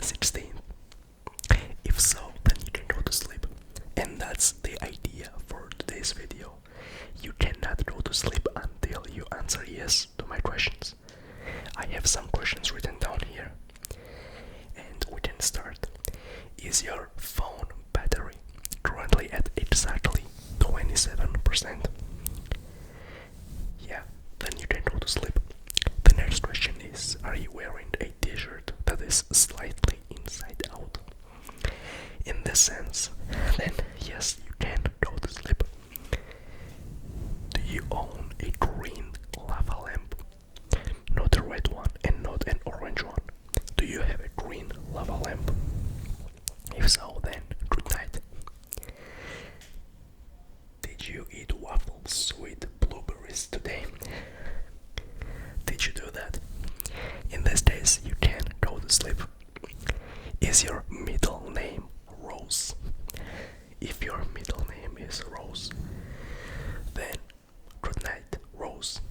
16th? If so, then you can go to sleep. And that's the idea for today's video. You cannot go to sleep until you answer yes to my questions. I have some questions written down here. And we can start. Is your phone battery currently at exactly 27%? Yeah, then you can go to sleep. The next question is, are you wearing a t-shirt that is slightly inside out? In this sense, then yes, you can go to sleep. Do you own a green lava lamp? Not a red one and not an orange one. Do you have a green lava lamp? If so, then good night. Did you eat waffles with blueberries today? Did you do that? In this case, you can go to sleep. Is your middle name Rose? If your middle name is Rose, then good night, Rose.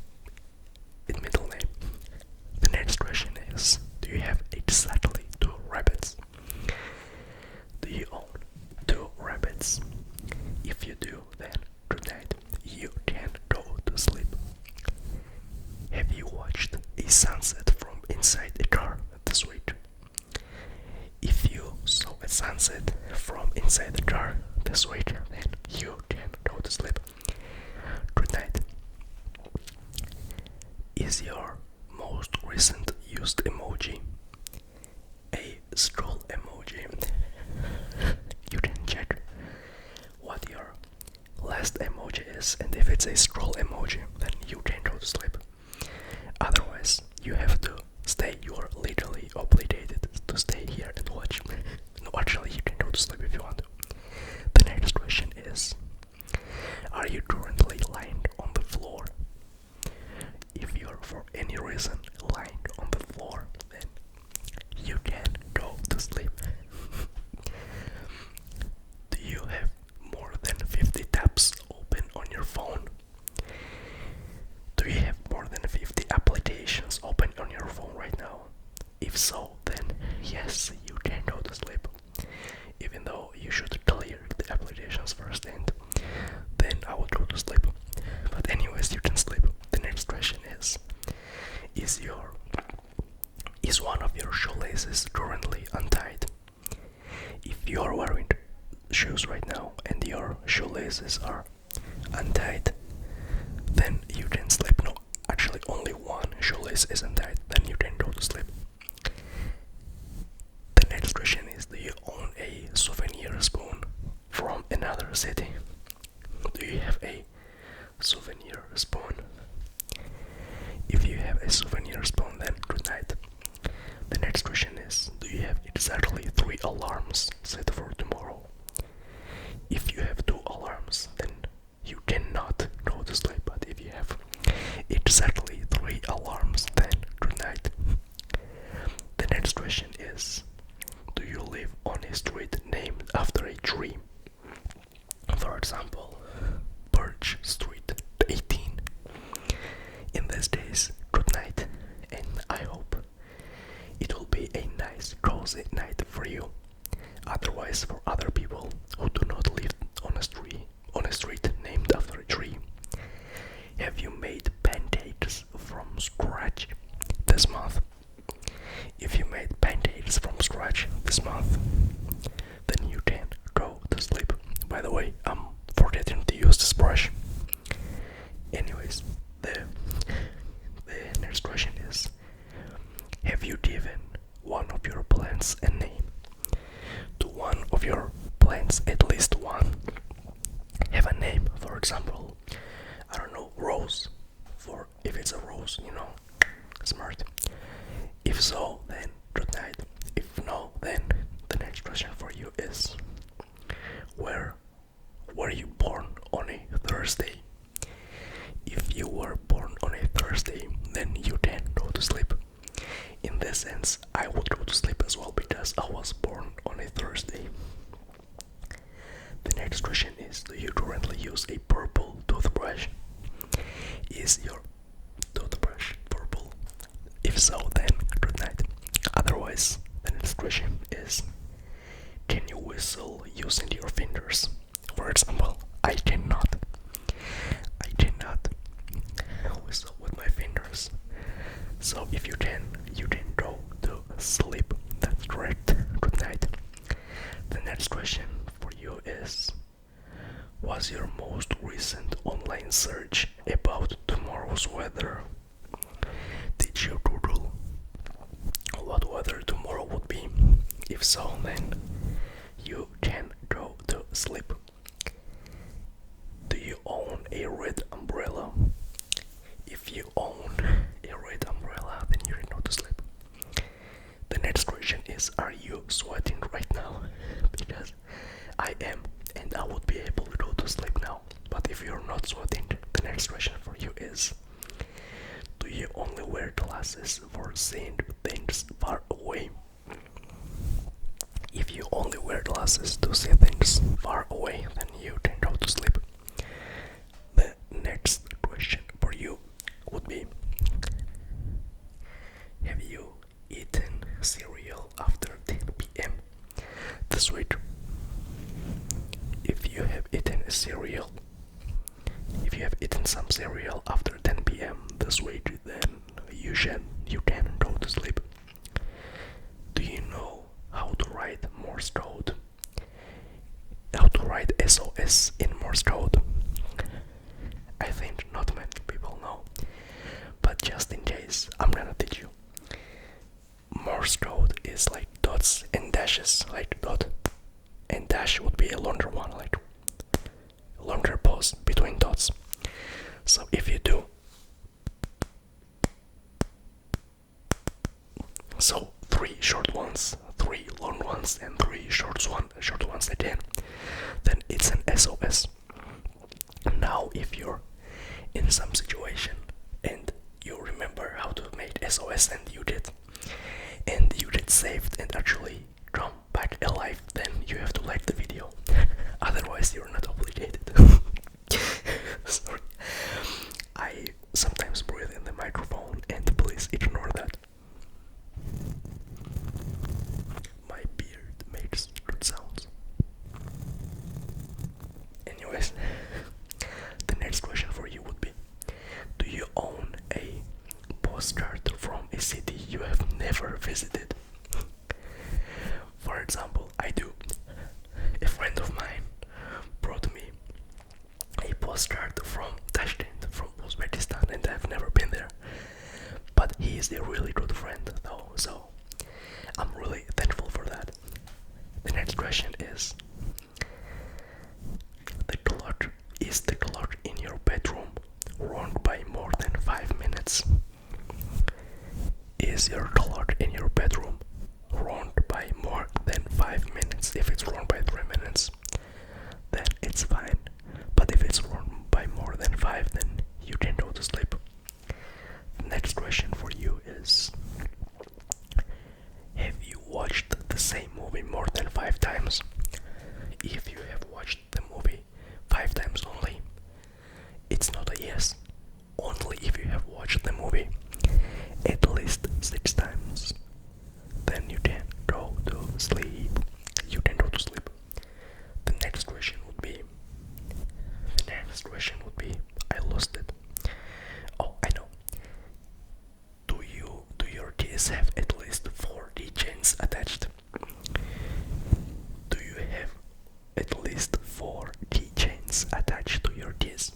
In middle name. The next question is, do you have exactly 2 rabbits? Do you own 2 rabbits? If you do, then good night. You can go to sleep. Have you watched a sunset from inside a car this week? If you saw a sunset from inside the car this week, then you can go to sleep. Good night. Is your most recent used emoji a scroll emoji? You can check what your last emoji is, and if it's a scroll emoji, then you can go to sleep. Otherwise, you have to stay. You are legally obligated to stay here and watch. No, actually, you can go to sleep if you want to. The next question is, are you currently lying on the floor? If you're for any reason lying on the floor, then you can go to sleep. Do you have more than 50 tabs open on your phone? Do you have more than 50 applications open on your phone right now? If so, then yes, you can go to sleep. Even though you should clear the applications first, and then I would go to sleep. But anyways, you can sleep. The next question is one of your shoelaces currently untied? If you are wearing shoes right now and your shoelaces are untied, then you can sleep. No, actually only one shoelace is untied, then you can go to sleep. The next question is, do you own a souvenir spoon from another city? Do you have a souvenir spoon? If you have a souvenir spoon, then good night. The next question is, do you have exactly 3 alarms set for tomorrow? If you have 2 alarms, then you cannot go to sleep. But if you have exactly 3 alarms, then good night. The next question is, do you live on a street named after a tree? For example, Birch Street 18. In this case, good night, and I hope it will be a nice, cozy night for you. Otherwise, for other people who do not live on a street named after a tree, have you made pancakes from scratch this month? If you made pancakes from scratch this month, then you can go to sleep. By the way, I'm forgetting to use this brush. Anyways, the next question is, have you given one of your plants a name? To one of your plants, at least one, have a name. For example, I don't know, Rose. For if it's a rose, smart. If so, then good night. If no, then the next question for you is, where were you born on a Thursday? If you were born on a Thursday, then you can go to sleep. In this sense, I would go to sleep as well because I was born on a Thursday. The next question is, do you currently use a purple toothbrush? Is your toothbrush purple? If so, then good night. Otherwise, then next question is, can you whistle using your fingers? For example, I cannot. I cannot whistle with my fingers. So if you can go to sleep. That's correct. Good night. The next question for you is, what's your most recent online search about tomorrow's weather? Did you Google what weather tomorrow would be? If so, then you can go to sleep. Do you own a red umbrella? If you own a red umbrella, then you can go to sleep. The next question is, are you sweating right now? Because I am, and I would be able to go to sleep now. But if you're not sweating, the next question for you is, do you only wear glasses for seeing things far away? If you only wear glasses to see things far away, then you can go to sleep. The next question for you would be, have you eaten cereal after 10 p.m. this week? If you have eaten some cereal after 10 p.m. this week, then you can go to sleep. Do you know how to write Morse code? How to write SOS in Morse code? I think not many people know, but just in case, I'm gonna teach you. Morse code is like dots and dashes, like dot and dash would be a longer one, like a longer pause between dots. So if you do, so 3 short ones, 3 long ones, and 3 short ones again, then it's an SOS. Now if you're in some situation and you remember how to make SOS and you get saved and actually come back alive, then you have to like the video. Otherwise you're not obligated. Sorry. I sometimes breathe in the microphone, and please ignore that. My beard makes good sounds. Anyways, the next question for you would be, do you own a postcard from a city you have never visited? For example, I do. A friend of mine brought me a postcard from Tashkent, from Uzbekistan, and I've never been there. But he is a really good friend though, so I'm really thankful for that. The next question is, is the clock in your bedroom wrong by more than 5 minutes? Is your clock in your bedroom wrong by more than 5 minutes? If it's wrong by 3 minutes, then it's fine. But if it's wrong by more than 5, then you can go to sleep. The next question for you is, have you watched the same movie more than 5 times? If you have watched the movie 5 times only, it's not a yes. Only if you have watched the movie at least 6 times, then you can go to sleep. You can go to sleep. The next question would be, I lost it. Oh, I know. Do your keys have at least 4 keychains attached? Do you have at least 4 keychains attached to your keys?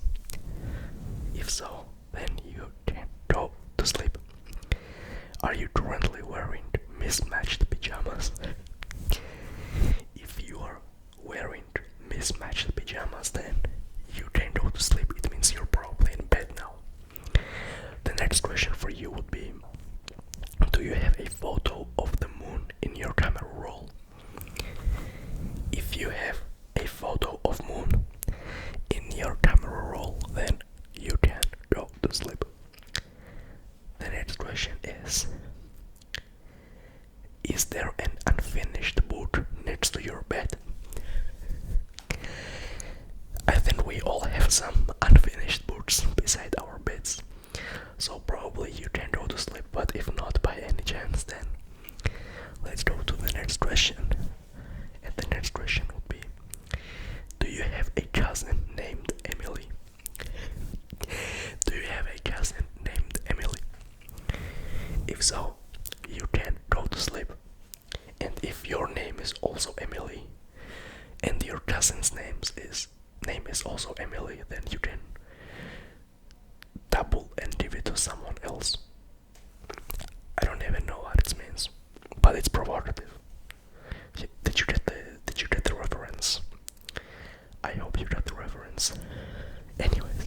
If so, then you can go to sleep. Are you currently wearing mismatched pajamas? If you are wearing mismatched pajamas, then you can go to sleep. It means you're probably in bed now. The next question for you would be, do you have a photo of the moon in your camera roll? If you have a photo of moon in your camera roll, then you can go to sleep. The next question is there an unfinished book next to your bed? I think we all have some unfinished books beside our beds, so probably you can go to sleep, but if not by any chance, then let's go to the question. And the next question would be, do you have a cousin named Emily? Do you have a cousin named Emily? If so, you can go to sleep. And if your name is also Emily, and your cousin's name is also Emily, then you can double and give it to someone else. I don't even know what it means, but it's provocative. Did you get the reference? I hope you got the reference. Anyways,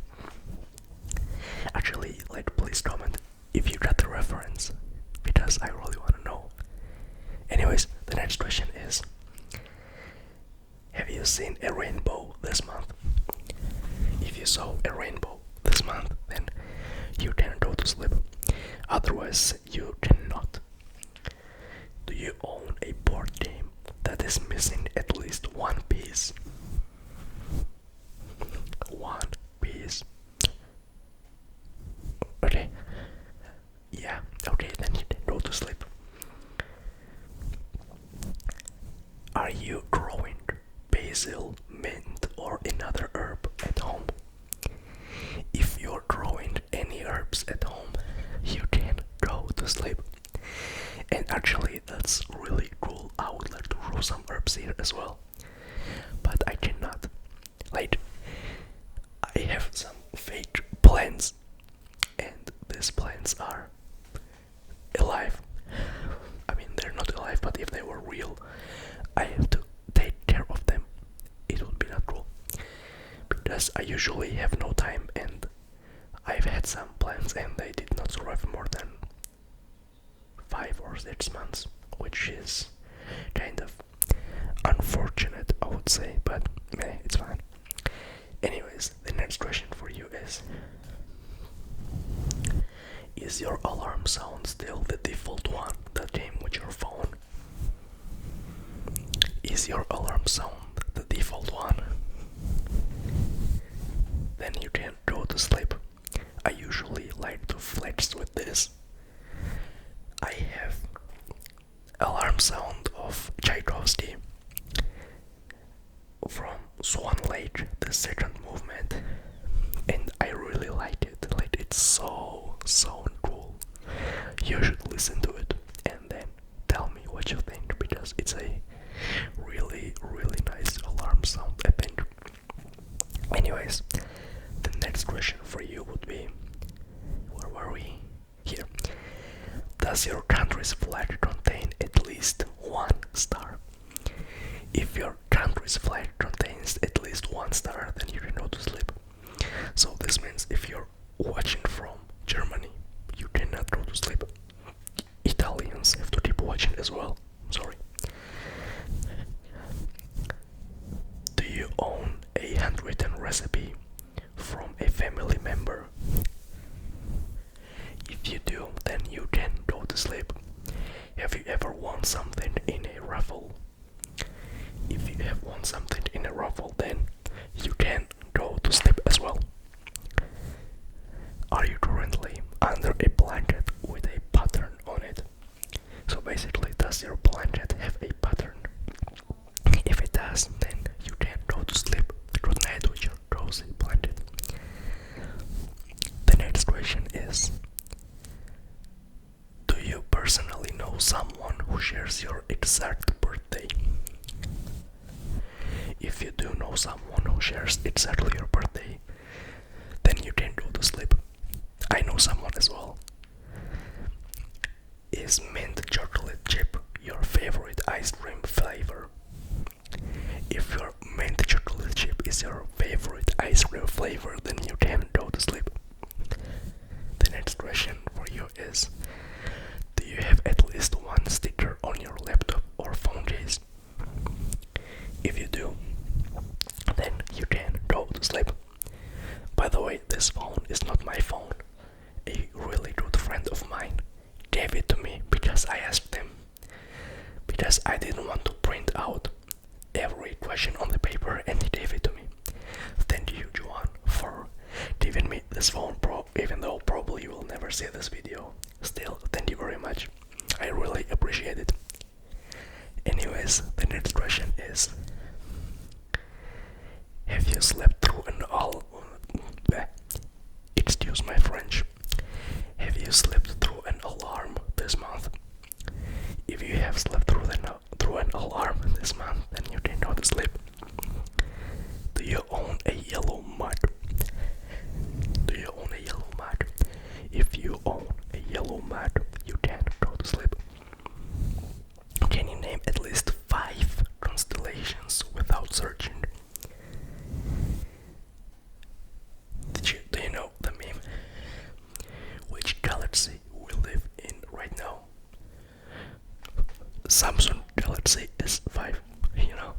actually, please comment if you got the reference, because I really want to know. Anyways, the next question is, have you seen a rainbow this month? If you saw a rainbow this month, then you can go to sleep. Otherwise, you cannot. Do you own a board game that is missing at least one piece? One piece. Okay. Yeah, okay, then you can go to sleep. Are you growing basil, mint, or another herb at home? If you're growing any herbs at home, you can go to sleep. And actually, that's really cool. I would like to grow some herbs here as well, but I cannot. I have some fake plants, and these plants are alive. I mean, they're not alive, but if they were real, I have to take care of them. It would be not cool, because I usually have no time, and I've had some plants and they did not survive more than 5 or 6 months, which is kind of unfortunate, I would say, but it's fine. Anyways, the next question for you is your alarm sound still the default one that came with your phone? Is your alarm sound the default one? Then you can go to sleep. I usually like to flex with this. I have alarm sound of Tchaikovsky from Swan Lake, the second movement, and I really like it. It's so cool. You should listen to it and then tell me what you think, because it's a really nice alarm sound, I think. Anyways, the next question for you would be, where were we? Here. Does your country's flag contain at least 1 star? If your country's flag contains at least 1 star, then you can go to sleep. So this means if you're watching from Germany, you cannot go to sleep. Italians have to keep watching as well. Sorry. Do you own a handwritten recipe from a family member? If you do, then you can go to sleep. Have you ever won something in a raffle? If you have won something in a raffle, then you can go to sleep as well. Are you currently under a blanket with a pattern on it? So basically, does your blanket have a pattern? If it does, then you can go to sleep. Good night with your cozy blanket. The next question is, do you personally know someone who shares your exact birthday? If you do know someone who shares exactly your birthday, then you can go to sleep. I know someone as well. Is mint chocolate chip your favorite ice cream flavor? If your mint chocolate chip is your favorite ice cream flavor, then you can go to sleep. The next question for you is, do you have at least 1 sticker on your laptop or phone case? If you do, then you can go to sleep. By the way, this phone is not my phone. A really good friend of mine gave it to me because I asked him. Because I didn't want to print out every question on the paper, and he gave it to me. Thank you, Juan, for giving me this phone, even though probably you will never see this video. Still, thank you very much. I really appreciate it. Anyways, next question is, have you slept through an all... Excuse my French. Have you slept through an alarm this month? If you have slept through an alarm this month, then you didn't know to sleep. Do you own a yellow mug? Do you own a yellow mug? If you own a yellow mug, you can't go to sleep. Can you name at least 5 constellations without searching? Do you know the meme? Which galaxy we live in right now? Samsung Galaxy S5, you know.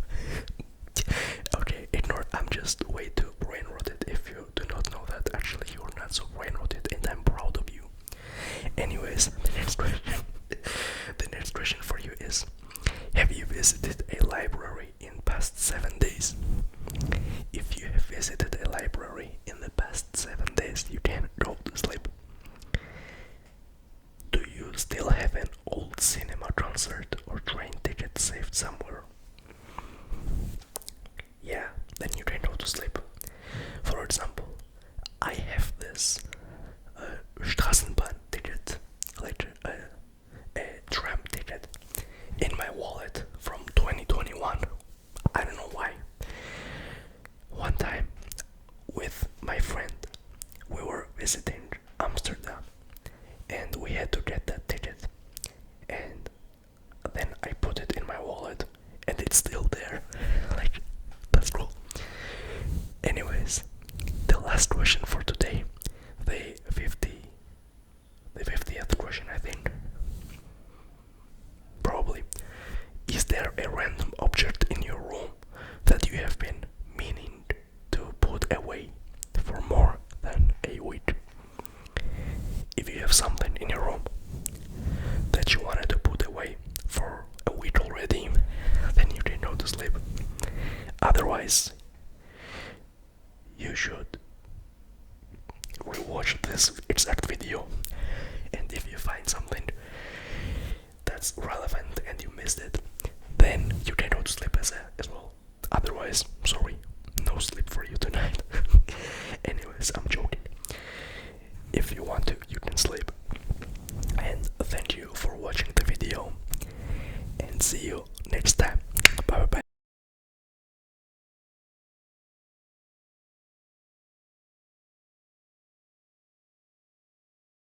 Okay, ignore. I'm just way too brain rotted. If you do not know that, actually you're not so brain rotted, and I'm proud of you. Anyways, the next question for you is: have you visited a library in past 7 days? If you have visited a library in the past 7 days, you can go to sleep. Do you still have an old cinema concert or train ticket saved somewhere? Yeah, then you can go to sleep. For example, I have this Straßenbahn ticket, like a tram ticket, in my wallet from 2021. I don't know why. One time, with my friend, we were visiting Amsterdam, and we had to get that ticket, and then I put it in my wallet, and it's still there. Like, that's cool. Anyways, the last question for today, the 50th question, I think. Probably. Is there a random object in your room that you have been meaning to put away for more than a week? If you have something in your room that you wanted to put away for a week already, then you can go to sleep. Otherwise, you should rewatch this exact video, and if you find something that's relevant and you missed it, then you can go to sleep as well. Otherwise, sorry, no sleep for you tonight. Anyways, I'm joking. If you want to, you can sleep.